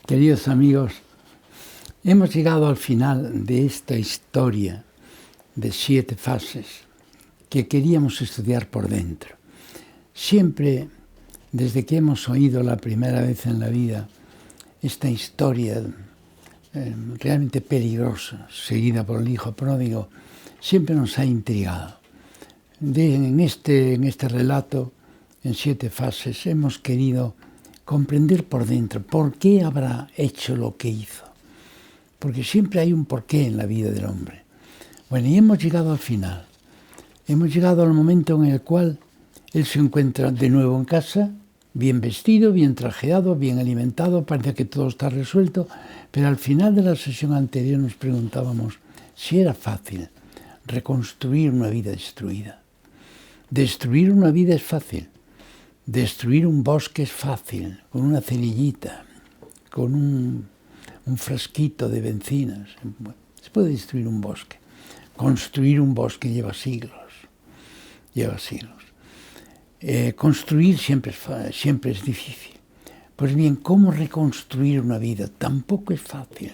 Queridos amigos, hemos llegado al final de esta historia de 7 fases que queríamos estudiar por dentro. Siempre, desde que hemos oído la primera vez en la vida esta historia realmente peligrosa, seguida por el hijo pródigo, siempre nos ha intrigado. En este relato, en 7 fases, hemos querido comprender por dentro por qué habrá hecho lo que hizo. Porque siempre hay un porqué en la vida del hombre. Bueno, y hemos llegado al final. Hemos llegado al momento en el cual él se encuentra de nuevo en casa, bien vestido, bien trajeado, bien alimentado, parece que todo está resuelto, pero al final de la sesión anterior nos preguntábamos si era fácil reconstruir una vida destruida. Destruir una vida es fácil. Destruir un bosque es fácil, con una cerillita, con un frasquito de bencinas. Se puede destruir un bosque. Construir un bosque lleva siglos. Construir siempre es difícil. Pues bien, ¿cómo reconstruir una vida? Tampoco es fácil.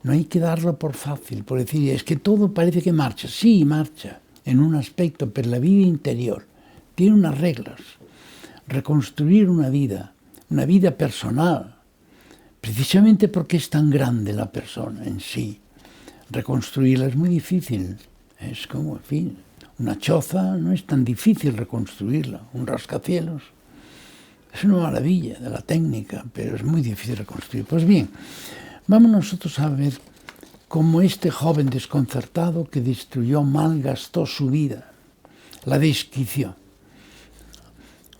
No hay que darlo por fácil, por decir, es que todo parece que marcha. Sí, marcha en un aspecto, pero la vida interior tiene unas reglas. Reconstruir una vida personal, precisamente porque es tan grande la persona en sí. Reconstruirla es muy difícil. Es como, en fin, una choza no es tan difícil reconstruirla. Un rascacielos es una maravilla de la técnica, pero es muy difícil reconstruir. Pues bien, vamos nosotros a ver cómo este joven desconcertado que destruyó, malgastó su vida, la desquició.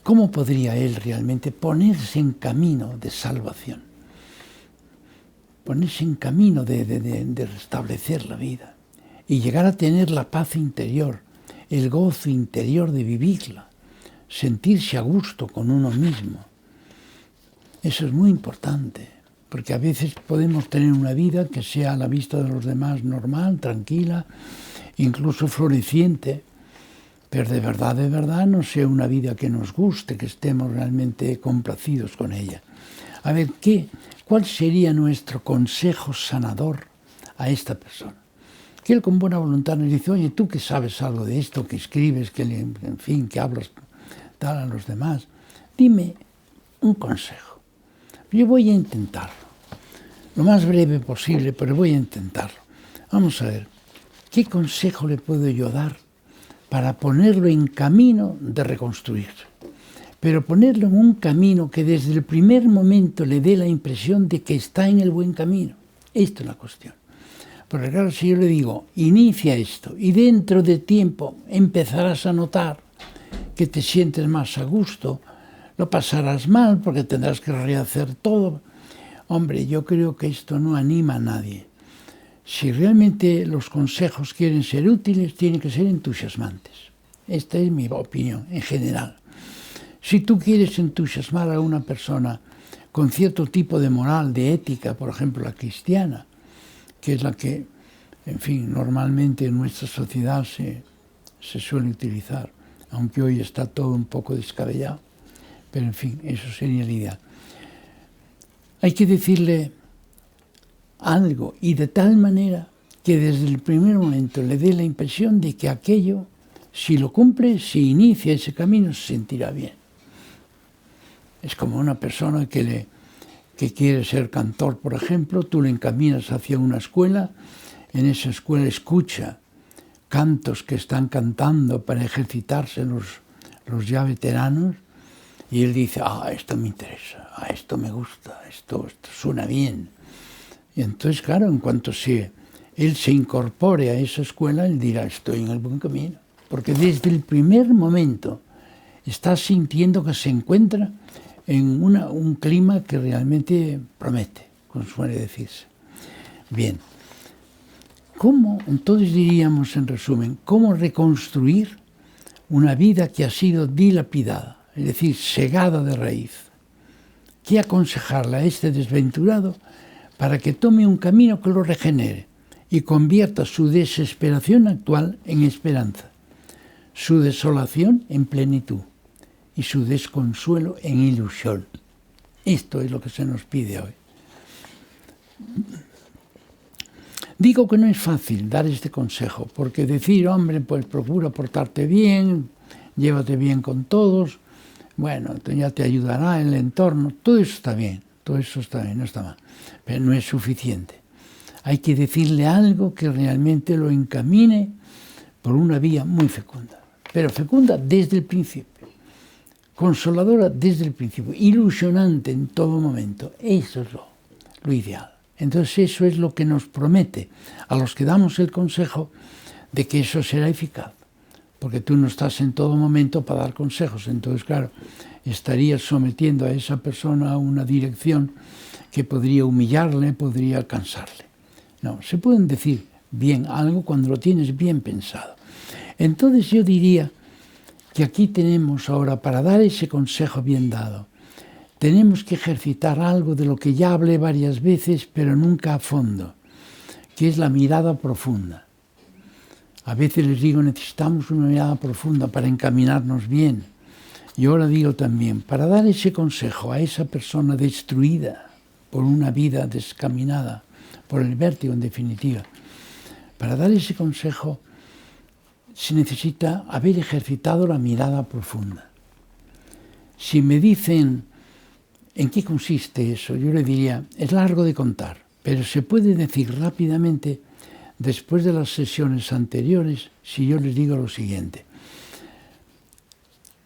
¿Cómo podría él realmente ponerse en camino de salvación? Ponerse en camino de restablecer la vida y llegar a tener la paz interior, el gozo interior de vivirla, sentirse a gusto con uno mismo. Eso es muy importante, porque a veces podemos tener una vida que sea a la vista de los demás normal, tranquila, incluso floreciente, pero de verdad no sea una vida que nos guste, que estemos realmente complacidos con ella. A ver, ¿cuál sería nuestro consejo sanador a esta persona? Que él con buena voluntad nos dice, oye, tú que sabes algo de esto, que escribes, que en fin, que hablas tal a los demás, dime un consejo. Yo voy a intentarlo, lo más breve posible, pero voy a intentarlo. Vamos a ver, ¿qué consejo le puedo yo dar para ponerlo en camino de reconstruir? Pero ponerlo en un camino que desde el primer momento le dé la impresión de que está en el buen camino. Esta es la cuestión. Porque claro, si yo le digo, inicia esto y dentro de tiempo empezarás a notar que te sientes más a gusto, lo pasarás mal porque tendrás que rehacer todo. Hombre, yo creo que esto no anima a nadie. Si realmente los consejos quieren ser útiles, tienen que ser entusiasmantes. Esta es mi opinión en general. Si tú quieres entusiasmar a una persona con cierto tipo de moral, de ética, por ejemplo la cristiana, que es la que, en fin, normalmente en nuestra sociedad se suele utilizar, aunque hoy está todo un poco descabellado, pero en fin, eso sería la idea. Hay que decirle algo y de tal manera que desde el primer momento le dé la impresión de que aquello, si lo cumple, si inicia ese camino, se sentirá bien. Es como una persona que quiere ser cantor, por ejemplo, tú le encaminas hacia una escuela, en esa escuela escucha cantos que están cantando para ejercitarse los ya veteranos, y él dice, esto me interesa, esto me gusta, esto suena bien. Y entonces, claro, en cuanto él se incorpore a esa escuela, él dirá, estoy en el buen camino. Porque desde el primer momento está sintiendo que se encuentra en un clima que realmente promete, como suele decirse. Bien, entonces diríamos en resumen, cómo reconstruir una vida que ha sido dilapidada, es decir, segada de raíz? ¿Qué aconsejarle a este desventurado para que tome un camino que lo regenere y convierta su desesperación actual en esperanza, su desolación en plenitud y su desconsuelo en ilusión? Esto es lo que se nos pide hoy. Digo que no es fácil dar este consejo, porque decir, hombre, pues procura portarte bien, llévate bien con todos, bueno, ya te ayudará el entorno, todo eso está bien, no está mal, pero no es suficiente. Hay que decirle algo que realmente lo encamine por una vía muy fecunda, pero fecunda desde el principio, consoladora desde el principio, ilusionante en todo momento. Eso es lo ideal. Entonces eso es lo que nos promete a los que damos el consejo de que eso será eficaz, porque tú no estás en todo momento para dar consejos. Entonces, claro, estarías sometiendo a esa persona a una dirección que podría humillarle, podría cansarle. No, se pueden decir bien algo cuando lo tienes bien pensado. Entonces yo diría que aquí tenemos ahora, para dar ese consejo bien dado, tenemos que ejercitar algo de lo que ya hablé varias veces, pero nunca a fondo, que es la mirada profunda. A veces les digo, necesitamos una mirada profunda para encaminarnos bien. Y ahora digo también, para dar ese consejo a esa persona destruida por una vida descaminada, por el vértigo en definitiva, para dar ese consejo se necesita haber ejercitado la mirada profunda. Si me dicen en qué consiste eso, yo le diría, es largo de contar, pero se puede decir rápidamente después de las sesiones anteriores si yo les digo lo siguiente.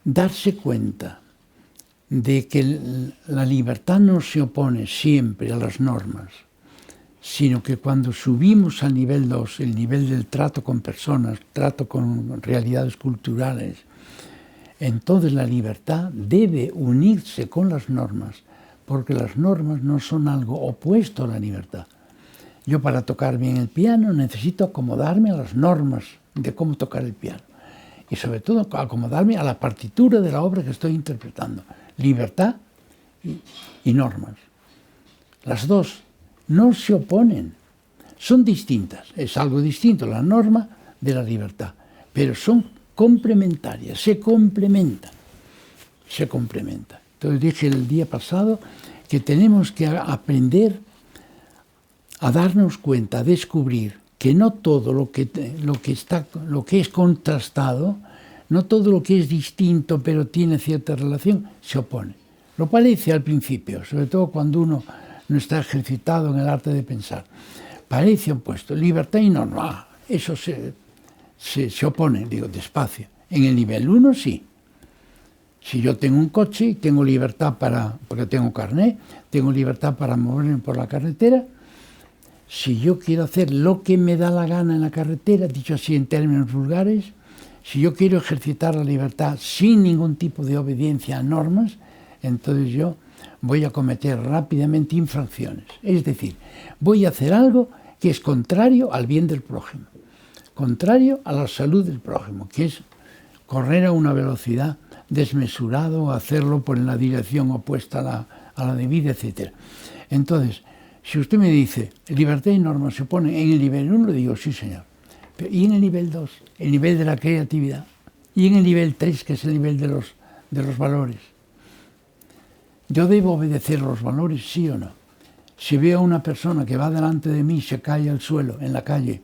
Darse cuenta de que la libertad no se opone siempre a las normas, sino que cuando subimos al nivel 2, el nivel del trato con personas, trato con realidades culturales, entonces la libertad debe unirse con las normas, porque las normas no son algo opuesto a la libertad. Yo para tocar bien el piano necesito acomodarme a las normas de cómo tocar el piano. Y sobre todo acomodarme a la partitura de la obra que estoy interpretando. Libertad y normas. Las dos no se oponen, son distintas. Es algo distinto la norma de la libertad, pero son complementarias, se complementan. Entonces dije el día pasado que tenemos que aprender a darnos cuenta, a descubrir que no todo lo que es contrastado, no todo lo que es distinto pero tiene cierta relación, se opone. Lo parece al principio, sobre todo cuando uno no está ejercitado en el arte de pensar. Parece opuesto, libertad y norma, eso se opone, digo, despacio. En el nivel 1 sí. Si yo tengo un coche y tengo libertad porque tengo carné, tengo libertad para moverme por la carretera, si yo quiero hacer lo que me da la gana en la carretera, dicho así en términos vulgares, si yo quiero ejercitar la libertad sin ningún tipo de obediencia a normas, entonces yo voy a cometer rápidamente infracciones. Es decir, voy a hacer algo que es contrario al bien del prójimo, contrario a la salud del prójimo, que es correr a una velocidad desmesurada o hacerlo por la dirección opuesta a la debida, etc. Entonces, si usted me dice, libertad y normas se oponen en el nivel 1, le digo, sí señor. Pero, ¿y en el nivel 2? El nivel de la creatividad. ¿Y en el nivel 3, que es el nivel de los valores? ¿Yo debo obedecer los valores, sí o no? Si veo a una persona que va delante de mí y se cae al suelo en la calle,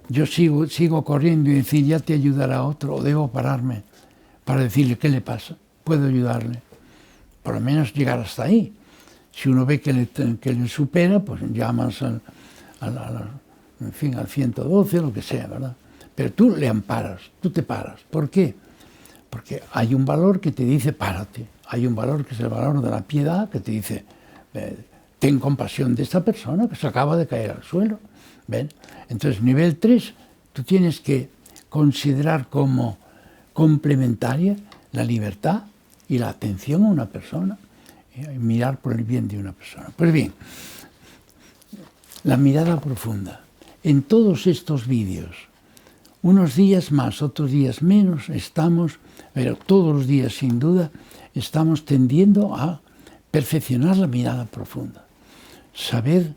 yo sigo corriendo y decir, ya te ayudará otro, o debo pararme para decirle qué le pasa, puedo ayudarle. Por lo menos llegar hasta ahí. Si uno ve que le supera, pues llamas al 112, lo que sea, ¿verdad? Pero tú le amparas, tú te paras. ¿Por qué? Porque hay un valor que te dice párate. Hay un valor que es el valor de la piedad que te dice ten compasión de esta persona que se acaba de caer al suelo. ¿Ven? Entonces, nivel 3, tú tienes que considerar como complementaria la libertad y la atención a una persona, mirar por el bien de una persona. Pues bien, la mirada profunda. En todos estos vídeos, unos días más, otros días menos, pero todos los días sin duda, estamos tendiendo a perfeccionar la mirada profunda. Saber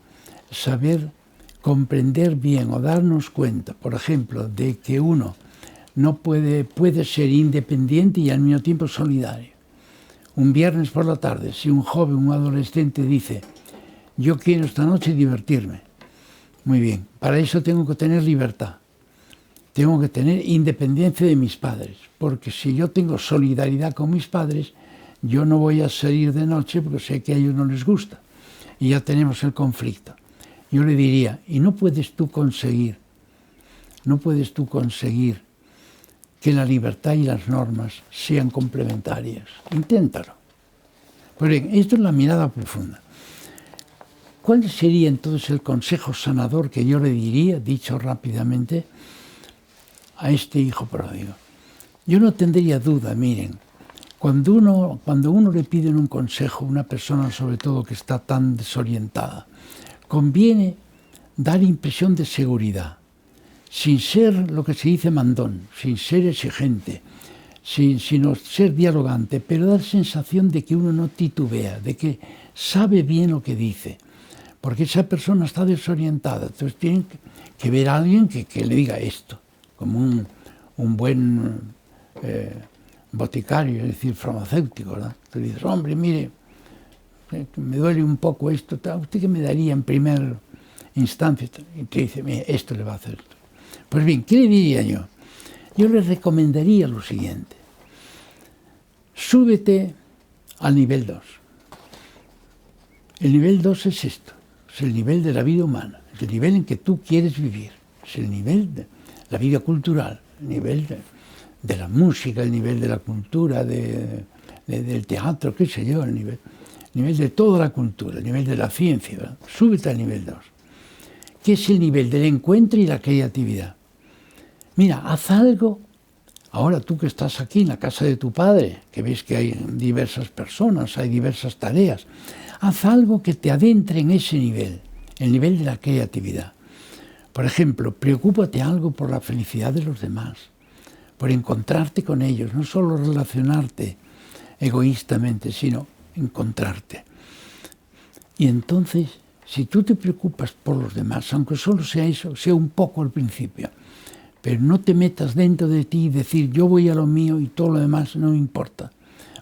comprender bien o darnos cuenta, por ejemplo, de que uno no puede ser independiente y al mismo tiempo solidario. Un viernes por la tarde, si un joven, un adolescente dice, yo quiero esta noche divertirme. Muy bien, para eso tengo que tener libertad. Tengo que tener independencia de mis padres, porque si yo tengo solidaridad con mis padres, yo no voy a salir de noche porque sé que a ellos no les gusta. Y ya tenemos el conflicto. Yo le diría, y no puedes tú conseguir que la libertad y las normas sean complementarias. Inténtalo. Pues bien, esto es la mirada profunda. ¿Cuál sería entonces el consejo sanador que yo le diría, dicho rápidamente, a este hijo pródigo? Yo no tendría duda, miren, cuando uno le pide un consejo a una persona, sobre todo que está tan desorientada, conviene dar impresión de seguridad, sin ser lo que se dice mandón, sin ser exigente, sino ser dialogante, pero dar sensación de que uno no titubea, de que sabe bien lo que dice, porque esa persona está desorientada. Entonces tiene que ver a alguien que le diga esto, como un buen boticario, es decir, farmacéutico, ¿verdad? Tú dices, hombre, mire, me duele un poco esto, ¿usted qué me daría en primera instancia? Y te dice, mire, esto le va a hacer esto. Pues bien, ¿qué le diría yo? Yo le recomendaría lo siguiente. Súbete al nivel 2. El nivel 2 es esto, es el nivel de la vida humana, es el nivel en que tú quieres vivir, es el nivel de la vida cultural, el nivel de la música, el nivel de la cultura, del teatro, qué sé yo, el nivel de toda la cultura, el nivel de la ciencia, ¿verdad? Súbete al nivel 2, que es el nivel del encuentro y la creatividad. Mira, haz algo, ahora tú que estás aquí en la casa de tu padre, que ves que hay diversas personas, hay diversas tareas, haz algo que te adentre en ese nivel, el nivel de la creatividad. Por ejemplo, preocúpate algo por la felicidad de los demás, por encontrarte con ellos, no solo relacionarte egoístamente, sino encontrarte. Y entonces, si tú te preocupas por los demás, aunque solo sea eso, sea un poco al principio, pero no te metas dentro de ti y decir yo voy a lo mío y todo lo demás no me importa,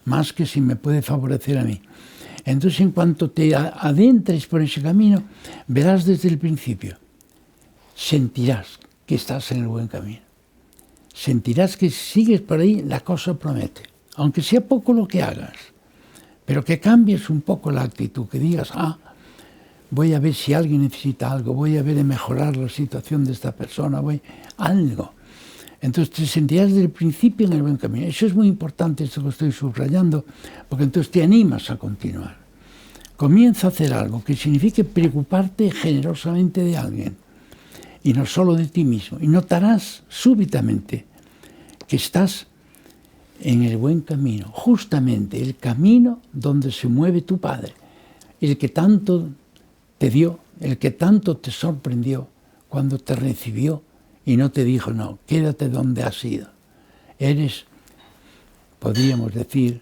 más que si me puede favorecer a mí. Entonces, en cuanto te adentres por ese camino, verás desde el principio, sentirás que estás en el buen camino. Sentirás que si sigues por ahí, la cosa promete, aunque sea poco lo que hagas, pero que cambies un poco la actitud, que digas, voy a ver si alguien necesita algo, voy a ver de mejorar la situación de esta persona, algo. Entonces te sentirás desde el principio en el buen camino. Eso es muy importante, esto que estoy subrayando, porque entonces te animas a continuar. Comienza a hacer algo que signifique preocuparte generosamente de alguien, y no solo de ti mismo. Y notarás súbitamente que estás en el buen camino, justamente el camino donde se mueve tu Padre, el que tanto te dio, el que tanto te sorprendió cuando te recibió y no te dijo, no, quédate donde has ido. Eres, podríamos decir,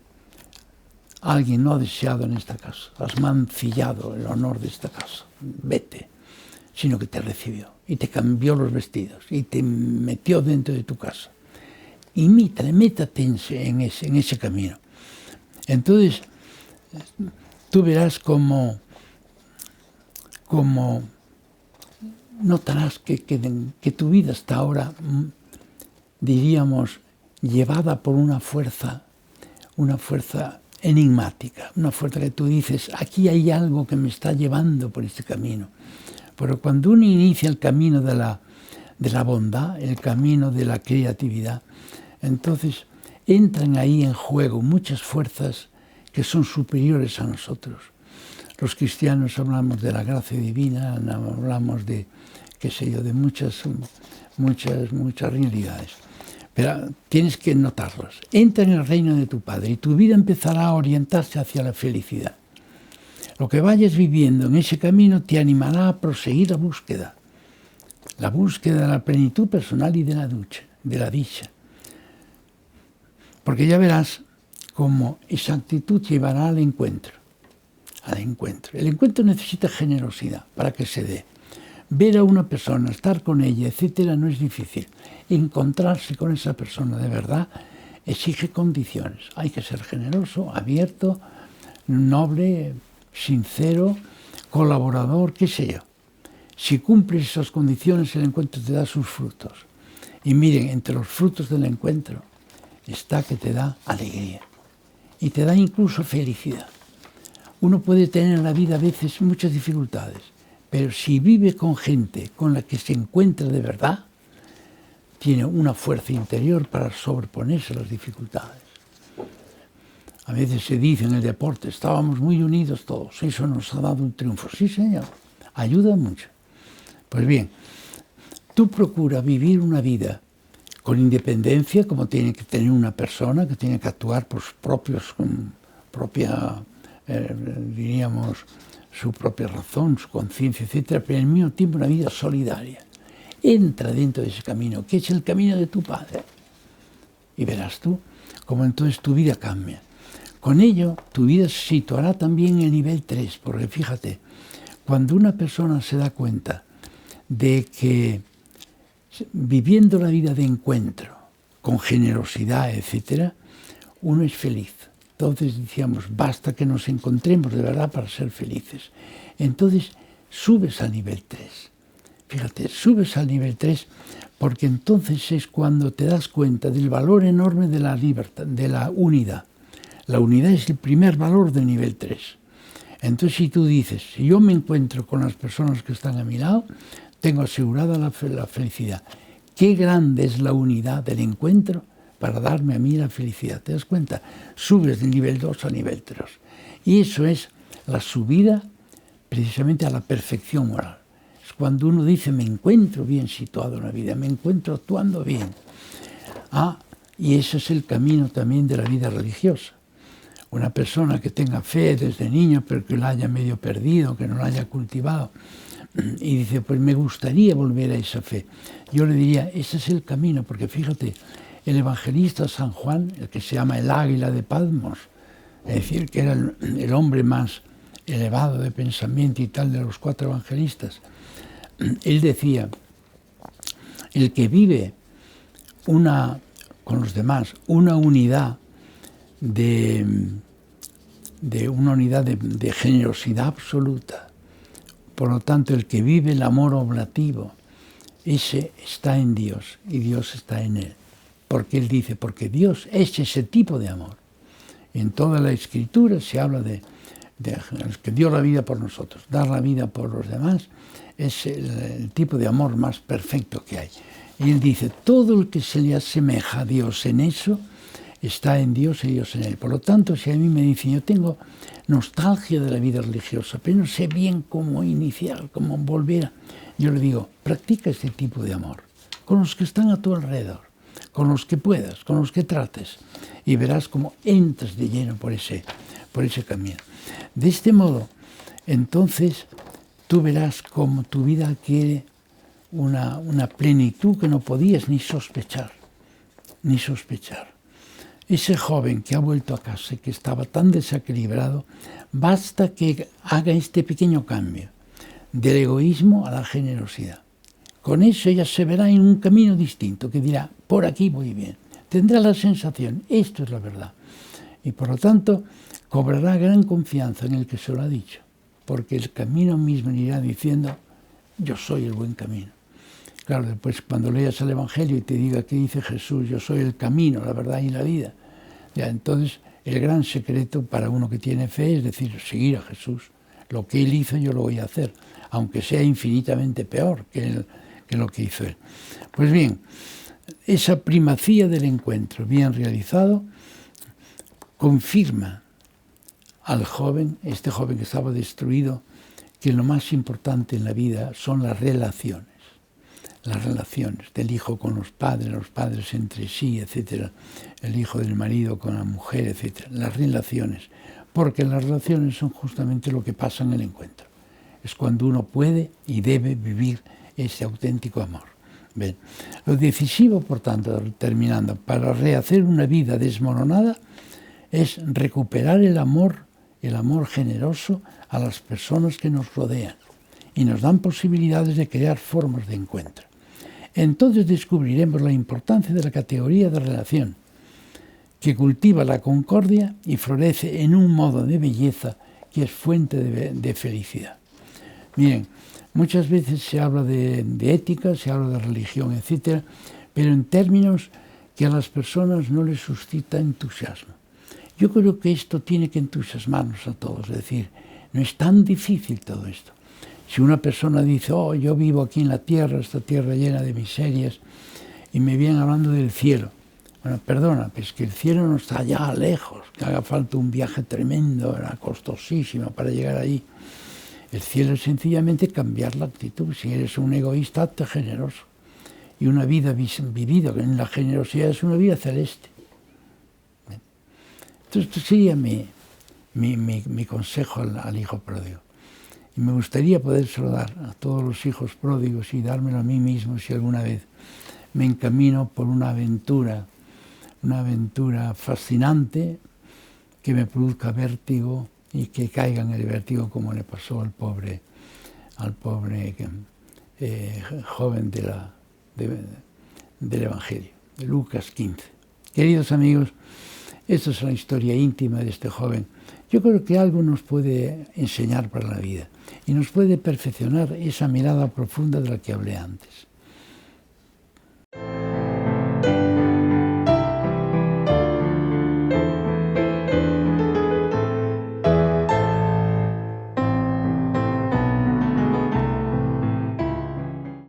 alguien no deseado en esta casa. Has mancillado el honor de esta casa. Vete. Sino que te recibió y te cambió los vestidos y te metió dentro de tu casa. Imítale, métate en ese camino. Entonces, tú verás como notarás que tu vida está ahora, diríamos, llevada por una fuerza enigmática, una fuerza que tú dices, aquí hay algo que me está llevando por este camino. Pero cuando uno inicia el camino de la bondad, el camino de la creatividad, entonces entran ahí en juego muchas fuerzas que son superiores a nosotros. Los cristianos hablamos de la gracia divina, hablamos de, qué sé yo, de muchas realidades. Pero tienes que notarlas. Entra en el reino de tu Padre y tu vida empezará a orientarse hacia la felicidad. Lo que vayas viviendo en ese camino te animará a proseguir la búsqueda de la plenitud personal y de la dicha. Porque ya verás cómo esa actitud llevará al encuentro. El encuentro necesita generosidad para que se dé. Ver a una persona, estar con ella, etcétera, no es difícil. Encontrarse con esa persona de verdad exige condiciones. Hay que ser generoso, abierto, noble, sincero, colaborador, qué sé yo. Si cumples esas condiciones, el encuentro te da sus frutos. Y miren, entre los frutos del encuentro está que te da alegría y te da incluso felicidad. Uno puede tener en la vida a veces muchas dificultades, pero si vive con gente con la que se encuentra de verdad, tiene una fuerza interior para sobreponerse a las dificultades. A veces se dice en el deporte, estábamos muy unidos todos, eso nos ha dado un triunfo. Sí, señor, ayuda mucho. Pues bien, tú procura vivir una vida con independencia, como tiene que tener una persona, que tiene que actuar por sus propios, diríamos, su propia razón, su conciencia, etc., pero al mismo tiempo una vida solidaria. Entra dentro de ese camino, que es el camino de tu Padre. Y verás tú cómo entonces tu vida cambia. Con ello, tu vida se situará también en el nivel 3, porque fíjate, cuando una persona se da cuenta de que viviendo la vida de encuentro, con generosidad, etc., uno es feliz. Entonces decíamos, basta que nos encontremos de verdad para ser felices. Entonces subes al nivel 3. Fíjate, subes al nivel 3 porque entonces es cuando te das cuenta del valor enorme de la libertad, de la unidad. La unidad es el primer valor del nivel 3. Entonces si tú dices, si yo me encuentro con las personas que están a mi lado, tengo asegurada la felicidad. Qué grande es la unidad del encuentro para darme a mí la felicidad. ¿Te das cuenta? Subes del nivel 2 al nivel 3. Y eso es la subida precisamente a la perfección moral. Es cuando uno dice, me encuentro bien situado en la vida, me encuentro actuando bien. Y ese es el camino también de la vida religiosa. Una persona que tenga fe desde niño, pero que la haya medio perdido, que no la haya cultivado, y dice, pues me gustaría volver a esa fe. Yo le diría, ese es el camino, porque fíjate, el evangelista San Juan, el que se llama el águila de Patmos, es decir, que era el hombre más elevado de pensamiento y tal de los 4 evangelistas, él decía, el que vive con los demás una unidad de generosidad absoluta, por lo tanto el que vive el amor oblativo, ese está en Dios y Dios está en él. Porque él dice, porque Dios es ese tipo de amor. En toda la Escritura se habla de que dio la vida por nosotros. Dar la vida por los demás es el tipo de amor más perfecto que hay. Y él dice, todo el que se le asemeja a Dios en eso, está en Dios y Dios en él. Por lo tanto, si a mí me dicen, yo tengo nostalgia de la vida religiosa, pero no sé bien cómo iniciar, cómo volver, yo le digo, practica este tipo de amor con los que están a tu alrededor, con los que puedas, con los que trates, y verás cómo entras de lleno por ese camino. De este modo, entonces, tú verás cómo tu vida adquiere una plenitud que no podías ni sospechar. Ese joven que ha vuelto a casa y que estaba tan desequilibrado, basta que haga este pequeño cambio del egoísmo a la generosidad. Con eso ella se verá en un camino distinto, que dirá, por aquí voy bien. Tendrá la sensación, esto es la verdad. Y por lo tanto, cobrará gran confianza en el que se lo ha dicho, porque el camino mismo irá diciendo, yo soy el buen camino. Claro, después cuando leas el Evangelio y te diga que dice Jesús, yo soy el camino, la verdad y la vida, ya entonces el gran secreto para uno que tiene fe es decir, seguir a Jesús. Lo que Él hizo yo lo voy a hacer, aunque sea infinitamente peor que lo que hizo Él. Pues bien, esa primacía del encuentro bien realizado confirma al joven, este joven que estaba destruido, que lo más importante en la vida son las relaciones del hijo con los padres entre sí, etcétera, el hijo del marido con la mujer, etcétera, las relaciones, porque las relaciones son justamente lo que pasa en el encuentro. Es cuando uno puede y debe vivir ese auténtico amor. Bien. Lo decisivo, por tanto, terminando, para rehacer una vida desmoronada es recuperar el amor generoso a las personas que nos rodean y nos dan posibilidades de crear formas de encuentro. Entonces descubriremos la importancia de la categoría de relación, que cultiva la concordia y florece en un modo de belleza que es fuente de felicidad. Miren, muchas veces se habla de ética, se habla de religión, etcétera, pero en términos que a las personas no les suscita entusiasmo. Yo creo que esto tiene que entusiasmarnos a todos, es decir, no es tan difícil todo esto. Si una persona dice, oh, yo vivo aquí en la tierra, esta tierra llena de miserias, y me vienen hablando del cielo. Bueno, perdona, pues que el cielo no está allá lejos, que haga falta un viaje tremendo, era costosísimo para llegar allí. El cielo es sencillamente cambiar la actitud. Si eres un egoísta, hazte generoso. Y una vida vivida en la generosidad es una vida celeste. Entonces, esto sería mi consejo al hijo pródigo. Y me gustaría podérselo dar a todos los hijos pródigos y dármelo a mí mismo si alguna vez me encamino por una aventura fascinante que me produzca vértigo y que caiga en el vértigo como le pasó al pobre joven del Evangelio, de Lucas 15. Queridos amigos, esta es la historia íntima de este joven. Yo creo que algo nos puede enseñar para la vida y nos puede perfeccionar esa mirada profunda de la que hablé antes.